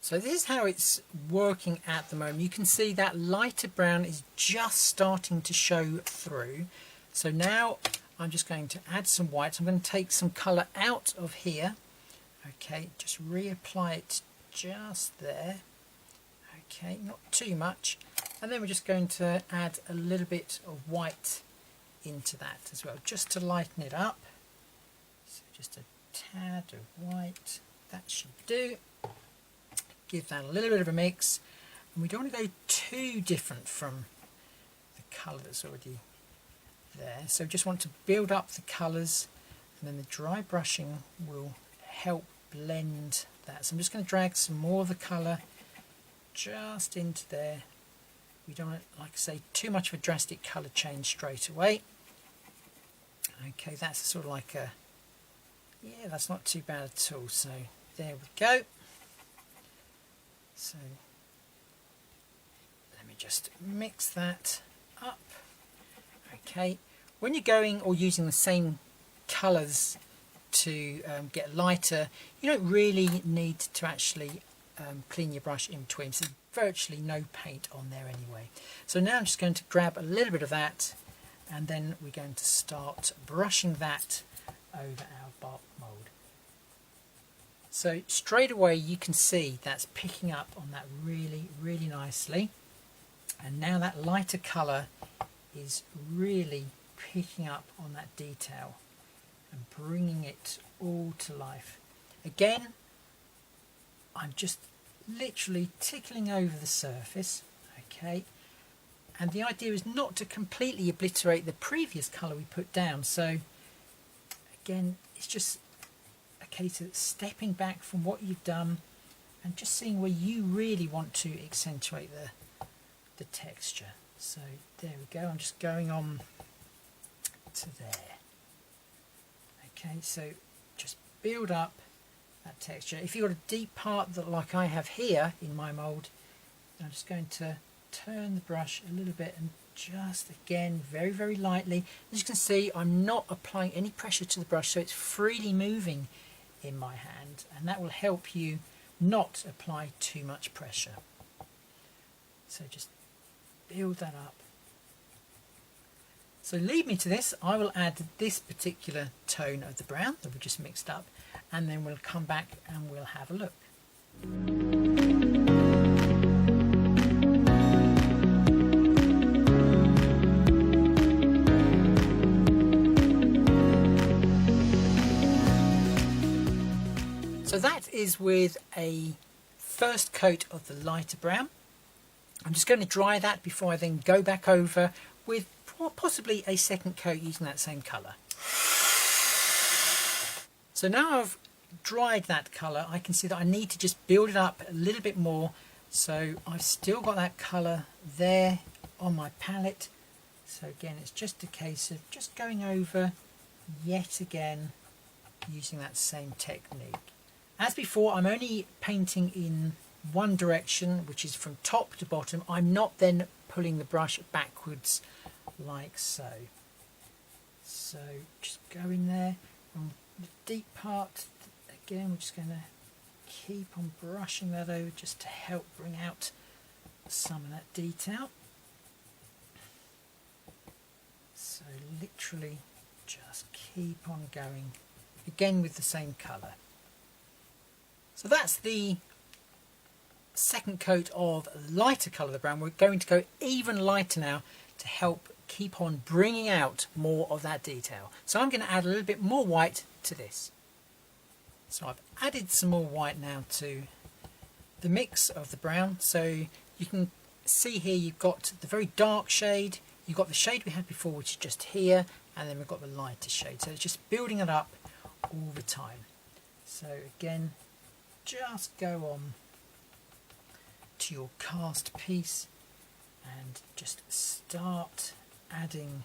So this is how it's working at the moment. You can see that lighter brown is just starting to show through. So now I'm just going to add some white. So I'm going to take some colour out of here. Okay, just reapply it just there. Okay, not too much, and then we're just going to add a little bit of white into that as well, just to lighten it up. So just a tad of white, that should do. Give that a little bit of a mix, and we don't want to go too different from the colour that's already there. So just want to build up the colours, and then the dry brushing will help blend that. So I'm just going to drag some more of the colour just into there. We don't want, like I say, too much of a drastic colour change straight away. Okay, that's sort of like a, yeah, that's not too bad at all. So there we go. So let me just mix that up. Okay, when you're going or using the same colours to get lighter, you don't really need to actually clean your brush in between. So virtually no paint on there anyway. So now I'm just going to grab a little bit of that, and then we're going to start brushing that over our bark mould. So straight away you can see that's picking up on that really, really nicely. And now that lighter colour is really picking up on that detail and bringing it all to life. Again, I'm just literally tickling over the surface, okay, and the idea is not to completely obliterate the previous colour we put down. So again, it's just a case of stepping back from what you've done and just seeing where you really want to accentuate the texture. So there we go, I'm just going on to there. Okay, so just build up that texture. If you've got a deep part that like I have here in my mould, I'm just going to turn the brush a little bit and just again very, very lightly. As you can see, I'm not applying any pressure to the brush, so it's freely moving in my hand, and that will help you not apply too much pressure. So just build that up. So leave me to this. I will add this particular tone of the brown that we just mixed up, and then we'll come back and we'll have a look. So that is with a first coat of the lighter brown. I'm just going to dry that before I then go back over with possibly a second coat using that same colour. So now I've dried that colour, I can see that I need to just build it up a little bit more. So I've still got that colour there on my palette. So again, it's just a case of just going over yet again using that same technique. As before, I'm only painting in one direction, which is from top to bottom. I'm not then pulling the brush backwards like so. So just go in there on the deep part. Again, we're just going to keep on brushing that over just to help bring out some of that detail. So literally just keep on going, again with the same colour. So that's the second coat of lighter colour of the brown. We're going to go even lighter now to help keep on bringing out more of that detail. So I'm going to add a little bit more white to this. So I've added some more white now to the mix of the brown. So you can see here you've got the very dark shade, you've got the shade we had before, which is just here, and then we've got the lighter shade. So it's just building it up all the time. So again, just go on to your cast piece and just start adding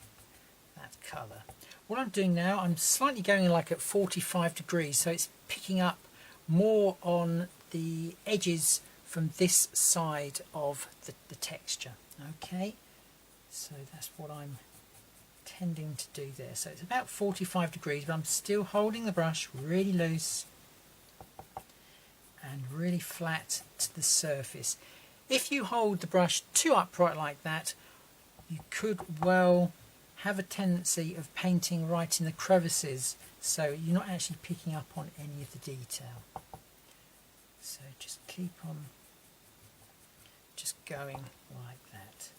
that colour. What I'm doing now, I'm slightly going like at 45 degrees, so it's picking up more on the edges from this side of the texture. Okay, so that's what I'm tending to do there. So it's about 45 degrees, but I'm still holding the brush really loose and really flat to the surface. If you hold the brush too upright like that, you could well have a tendency of painting right in the crevices, so you're not actually picking up on any of the detail. So just keep on just going like that.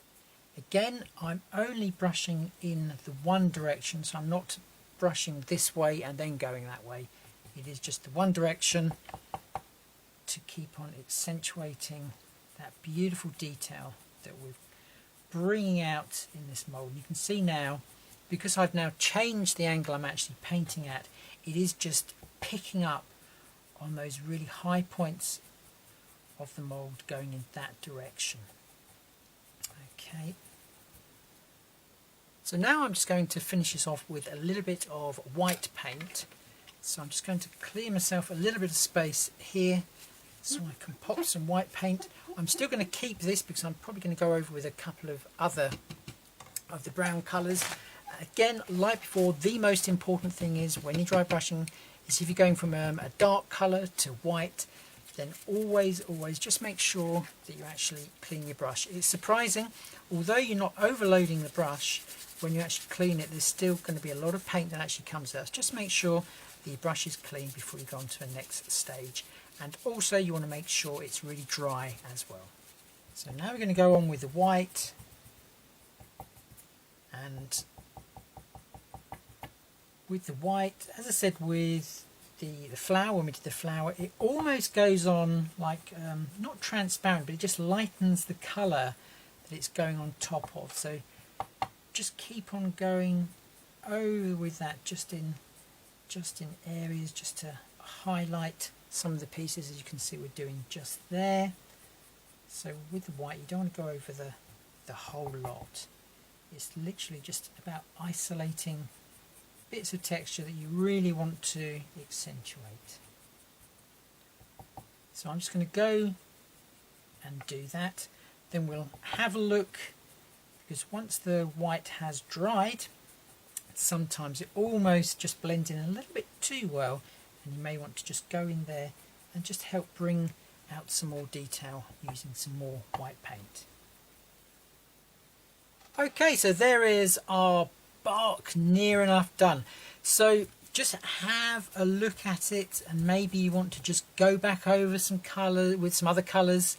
Again, I'm only brushing in the one direction, so I'm not brushing this way and then going that way. It is just the one direction to keep on accentuating that beautiful detail that we're bringing out in this mould. You can see now because I've now changed the angle I'm actually painting at, it is just picking up on those really high points of the mould going in that direction. Okay. So now I'm just going to finish this off with a little bit of white paint. So I'm just going to clear myself a little bit of space here so I can pop some white paint. I'm still going to keep this because I'm probably going to go over with a couple of other of the brown colours. Again, like before, the most important thing is when you're dry brushing is if you're going from a dark colour to white, then always just make sure that you actually clean your brush. It's surprising, although you're not overloading the brush, when you actually clean it, there's still going to be a lot of paint that actually comes out. So just make sure the brush is clean before you go on to the next stage. And also you want to make sure it's really dry as well. So now we're going to go on with the white, and with the white, as I said with the flower, when we did the flower, it almost goes on like, not transparent, but it just lightens the colour that it's going on top of. So just keep on going over with that, just in areas, just to highlight some of the pieces. As you can see, we're doing just there. So with the white, you don't want to go over the whole lot. It's literally just about isolating bits of texture that you really want to accentuate. So I'm just going to go and do that. Then we'll have a look, because once the white has dried, sometimes it almost just blends in a little bit too well, and you may want to just go in there and just help bring out some more detail using some more white paint. Okay, so there is our bark near enough done. So just have a look at it, and maybe you want to just go back over some colour with some other colours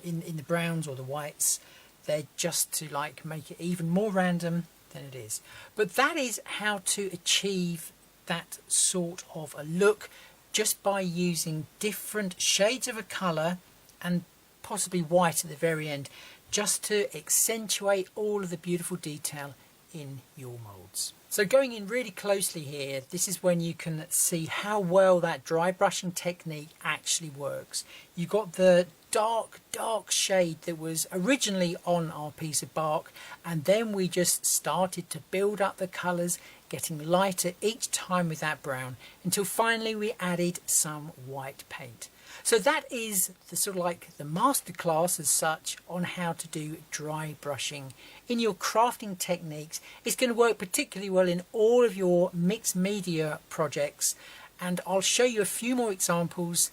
in the browns or the whites. They're just to like make it even more random than it is. But that is how to achieve that sort of a look, just by using different shades of a colour and possibly white at the very end, just to accentuate all of the beautiful detail in your moulds. So going in really closely here, this is when you can see how well that dry brushing technique actually works. You got the dark shade that was originally on our piece of bark, and then we just started to build up the colours, getting lighter each time with that brown, until finally we added some white paint. So that is the sort of like the masterclass as such on how to do dry brushing in your crafting techniques. It's going to work particularly well in all of your mixed media projects, and I'll show you a few more examples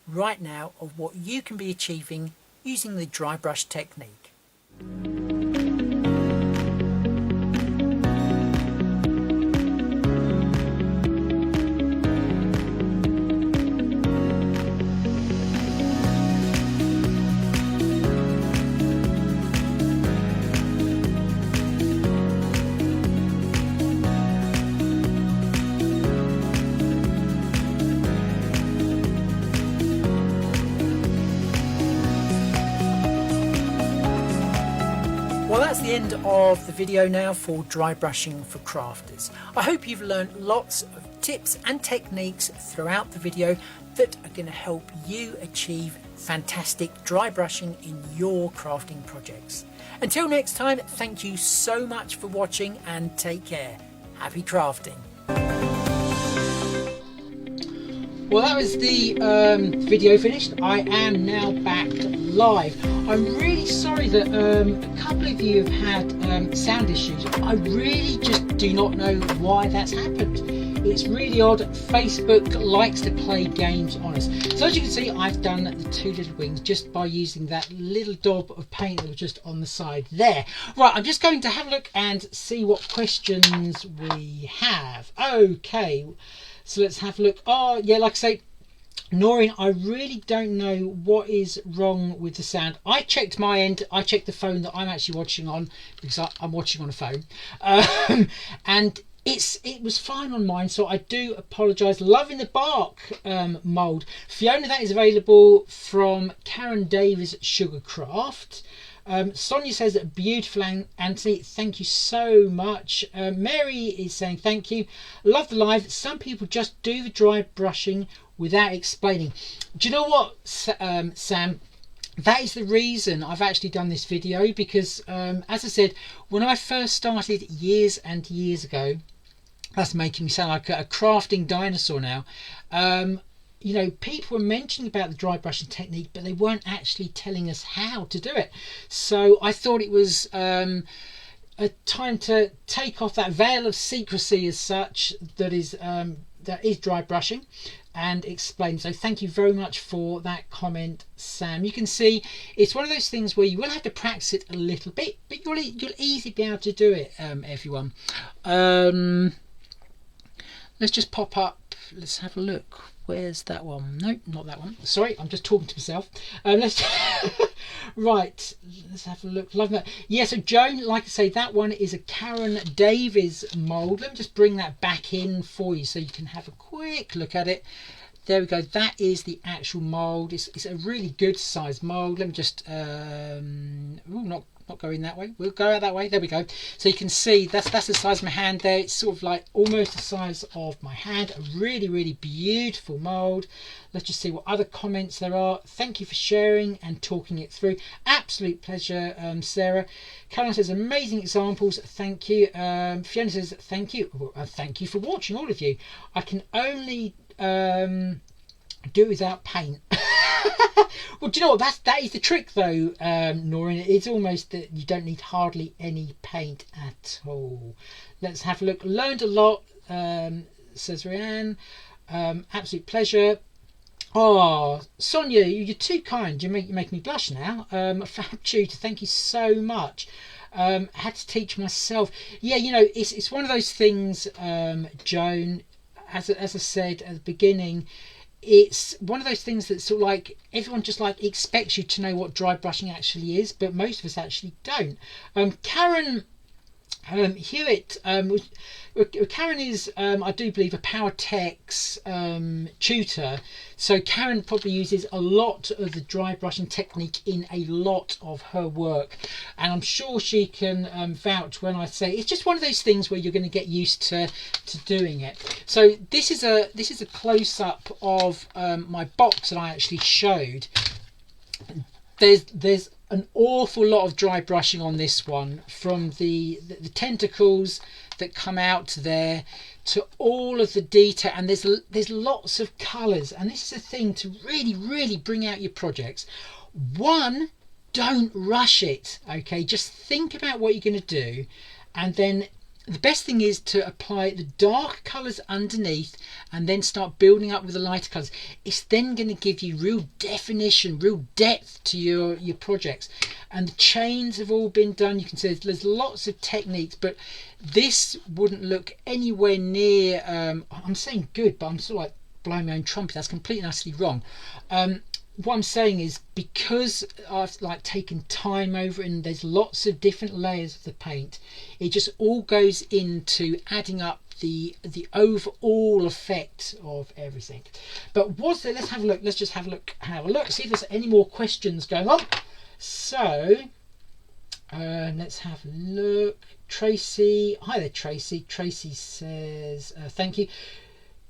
right now of what you can be achieving using the dry brush technique. Well, that's the end of the video now for dry brushing for crafters. I hope you've learned lots of tips and techniques throughout the video that are going to help you achieve fantastic dry brushing in your crafting projects. Until next time, thank you so much for watching and take care. Happy crafting. Well, that was the video finished. I am now back live. I'm really sorry that a couple of you have had sound issues. I really just do not know why that's happened. It's really odd. Facebook likes to play games on us. So as you can see, I've done the two little wings just by using that little daub of paint that was just on the side there. Right, I'm just going to have a look and see what questions we have. Okay. So let's have a look. Oh, yeah, like I say, Noreen, I really don't know what is wrong with the sound. I checked my end. I checked the phone that I'm actually watching on, because I'm watching on a phone. And it was fine on mine, so I do apologise. Loving the bark mould. Fiona, that is available from Karen Davis Sugarcraft. Sonia says, beautiful, Anthony, thank you so much. Mary is saying thank you, love the live. Some people just do the dry brushing without explaining. Do you know what, Sam? That is the reason I've actually done this video, because as I said, when I first started years and years ago, that's making me sound like a crafting dinosaur now, you know, people were mentioning about the dry brushing technique, but they weren't actually telling us how to do it. So I thought it was a time to take off that veil of secrecy as such that is dry brushing, and explain. So thank you very much for that comment, Sam. You can see it's one of those things where you will have to practice it a little bit, but you'll easily be able to do it, everyone. Let's just pop up, let's have a look. Where's that one? Nope, not that one. Sorry, I'm just talking to myself. Let's right, let's have a look. Love that. Yeah, so Joan, like I say, that one is a Karen Davies mould. Let me just bring that back in for you so you can have a quick look at it. There we go. That is the actual mould. It's a really good size mould. Let me just not going that way. We'll go out that way. There we go. So you can see that's the size of my hand there. It's sort of like almost the size of my hand. A really, really beautiful mould. Let's just see what other comments there are. Thank you for sharing and talking it through. Absolute pleasure, Sarah. Caroline says, amazing examples. Thank you. Fiona says, thank you. Thank you for watching, all of you. I can only do without paint. Well, do you know what, that is the trick though, Noreen. It's almost that you don't need hardly any paint at all. Let's have a look. Learned a lot, says Rianne. Absolute pleasure. Oh, Sonia, you're too kind. You make me blush now. Fab Tutor, thank you so much. Had to teach myself. Yeah, you know, it's one of those things, Joan, as I said at the beginning, it's one of those things that sort of like everyone just like expects you to know what dry brushing actually is, but most of us actually don't. Karen Hewitt, Karen is I do believe a PowerTex tutor, so Karen probably uses a lot of the dry brushing technique in a lot of her work, and I'm sure she can vouch when I say it's just one of those things where you're going to get used to doing it. So this is a close-up of my box that I actually showed. There's an awful lot of dry brushing on this one, from the tentacles that come out there to all of the detail, and there's lots of colours, and this is a thing to really bring out your projects. One, don't rush it, okay? Just think about what you're going to do, and then the best thing is to apply the dark colours underneath and then start building up with the lighter colours. It's then going to give you real definition, real depth to your projects. And the chains have all been done. You can see there's lots of techniques, but this wouldn't look anywhere near, I'm saying good, but I'm sort of like blowing my own trumpet. That's completely and utterly wrong. What I'm saying is, because I've like taken time over it and there's lots of different layers of the paint, it just all goes into adding up the overall effect of everything. But what's there? Let's have a look. Let's just have a look. See if there's any more questions going on. So let's have a look. Tracy, hi there, Tracy. Tracy says, thank you.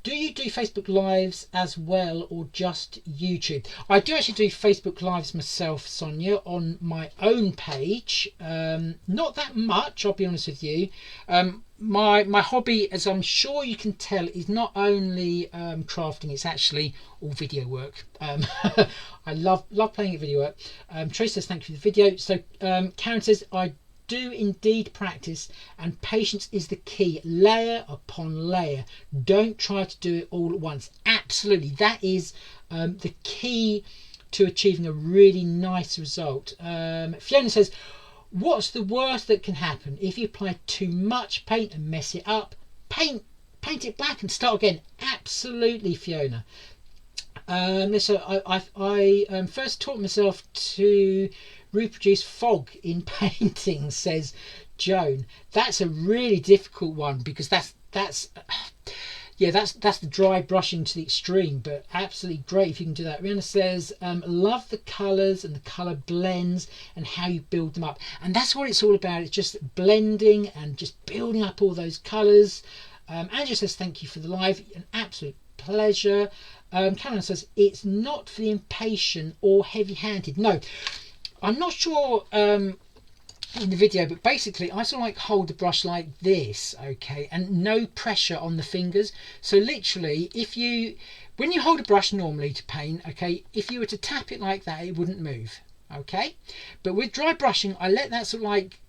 Do you do Facebook Lives as well, or just YouTube? I do actually do Facebook Lives myself, Sonia, on my own page. Not that much, I'll be honest with you. My hobby, as I'm sure you can tell, is not only crafting, it's actually all video work. I love playing at video work. Trace says, thank you for the video. So Karen says, I do indeed practice, and patience is the key, layer upon layer. Don't try to do it all at once. Absolutely, that is the key to achieving a really nice result. Fiona says, what's the worst that can happen if you apply too much paint and mess it up? Paint it black and start again. Absolutely, Fiona. So I first taught myself to reproduce fog in painting, says Joan. That's a really difficult one, because that's yeah, that's the dry brushing to the extreme, but absolutely great if you can do that. Rihanna says, love the colours and the colour blends and how you build them up. And that's what it's all about. It's just blending and just building up all those colours. Andrew says, thank you for the live. An absolute pleasure. Cameron says, it's not for the impatient or heavy-handed. No, I'm not sure in the video, but basically I sort of like hold the brush like this, okay, and no pressure on the fingers. So literally, when you hold a brush normally to paint, okay, if you were to tap it like that, it wouldn't move, okay. But with dry brushing, I let that sort of like,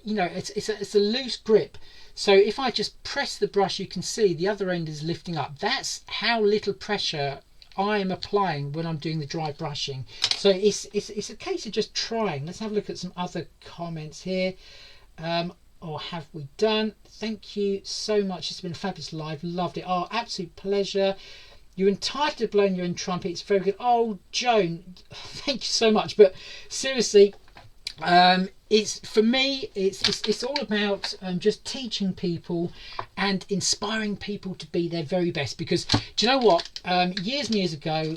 you know, it's a loose grip. So if I just press the brush, you can see the other end is lifting up. That's how little pressure I am applying when I'm doing the dry brushing. So it's a case of just trying. Let's have a look at some other comments here. Or have we done? Thank you so much. It's been a fabulous live. Loved it. Oh, absolute pleasure. You're entitled to blowing your own trumpet. It's very good. Oh, Joan, thank you so much. But seriously, it's for me, it's all about just teaching people and inspiring people to be their very best. Because do you know what? Years and years ago,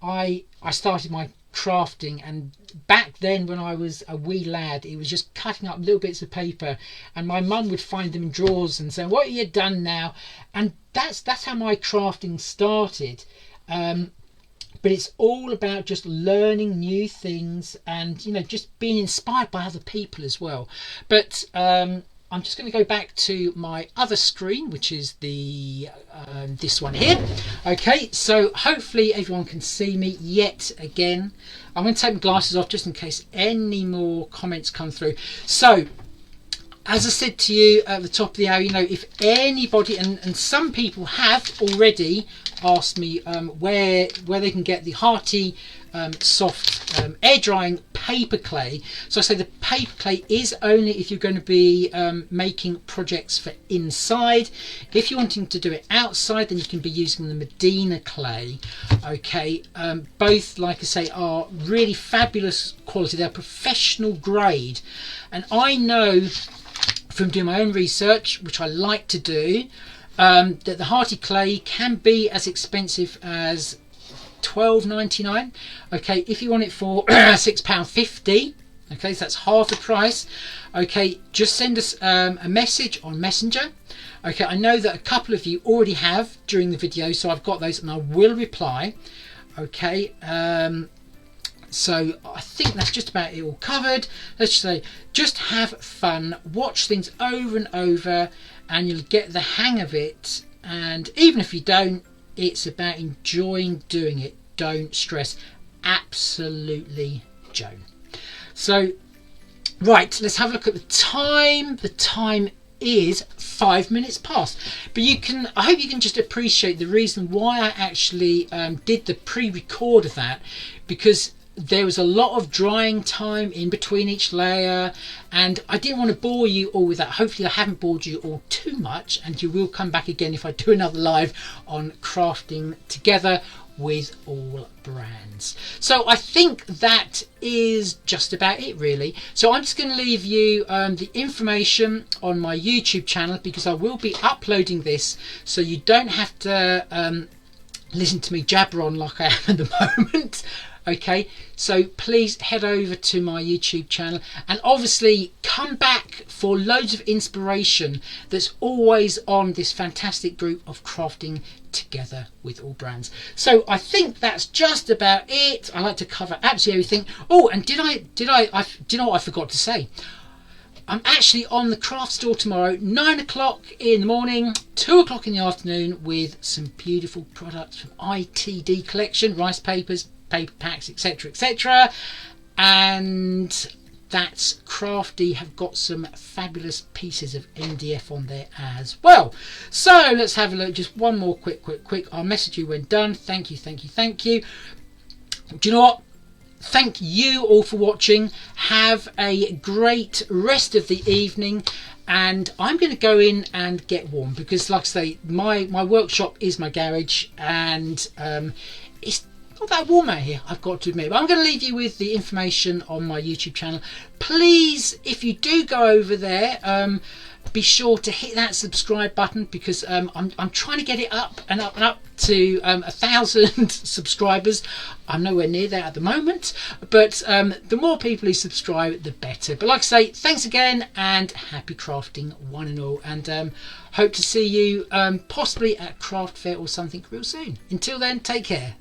I started my crafting, and back then when I was a wee lad, it was just cutting up little bits of paper, and my mum would find them in drawers and say, "What have you done now?" And that's how my crafting started. But it's all about just learning new things and, you know, just being inspired by other people as well. But I'm just going to go back to my other screen, which is the this one here. Okay, so hopefully everyone can see me yet again. I'm going to take my glasses off just in case any more comments come through. So, as I said to you at the top of the hour, you know, if anybody, and some people have already asked me where they can get the Hearty soft air drying paper clay. So I say the paper clay is only if you're going to be making projects for inside. If you're wanting to do it outside, then you can be using the Medina clay. Okay, both, like I say, are really fabulous quality. They're professional grade, and I know from doing my own research, which I like to do, that the Hearty clay can be as expensive as £12.99. Okay, if you want it for £6.50, okay, so that's half the price. Okay, just send us a message on Messenger. Okay, I know that a couple of you already have during the video, so I've got those and I will reply. Okay, so I think that's just about it all covered. Let's just say, just have fun, watch things over and over, and you'll get the hang of it. And even if you don't, it's about enjoying doing it. Don't stress. Absolutely, Joan. So, right, let's have a look at the time. The time is 5 minutes past. But I hope you can just appreciate the reason why I actually did the pre-record of that, because there was a lot of drying time in between each layer, and I didn't want to bore you all with that. Hopefully I haven't bored you all too much, and you will come back again if I do another live on crafting together with all brands. So I think that is just about it, really. So I'm just going to leave you the information on my YouTube channel, because I will be uploading this, so you don't have to listen to me jabber on like I am at the moment. Okay, so please head over to my YouTube channel, and obviously come back for loads of inspiration that's always on this fantastic group of Crafting Together with All Brands. So I think that's just about it. I like to cover absolutely everything. Oh, and do you know what I forgot to say? I'm actually on the craft store tomorrow, 9 o'clock in the morning, 2 o'clock in the afternoon, with some beautiful products from ITD Collection, rice papers, paper packs, etc, etc. And that's Crafty have got some fabulous pieces of MDF on there as well. So let's have a look. Just one more quick. I'll message you when done. Thank you. Do you know what? Thank you all for watching. Have a great rest of the evening, and I'm going to go in and get warm, because like I say, my workshop is my garage, and Not that warm out here, I've got to admit. But I'm going to leave you with the information on my YouTube channel. Please, if you do go over there, be sure to hit that subscribe button, because I'm trying to get it up and up and up to 1,000 subscribers. I'm nowhere near that at the moment, but the more people who subscribe, the better. But like I say, thanks again, and happy crafting one and all, and hope to see you possibly at craft fair or something real soon. Until then, take care.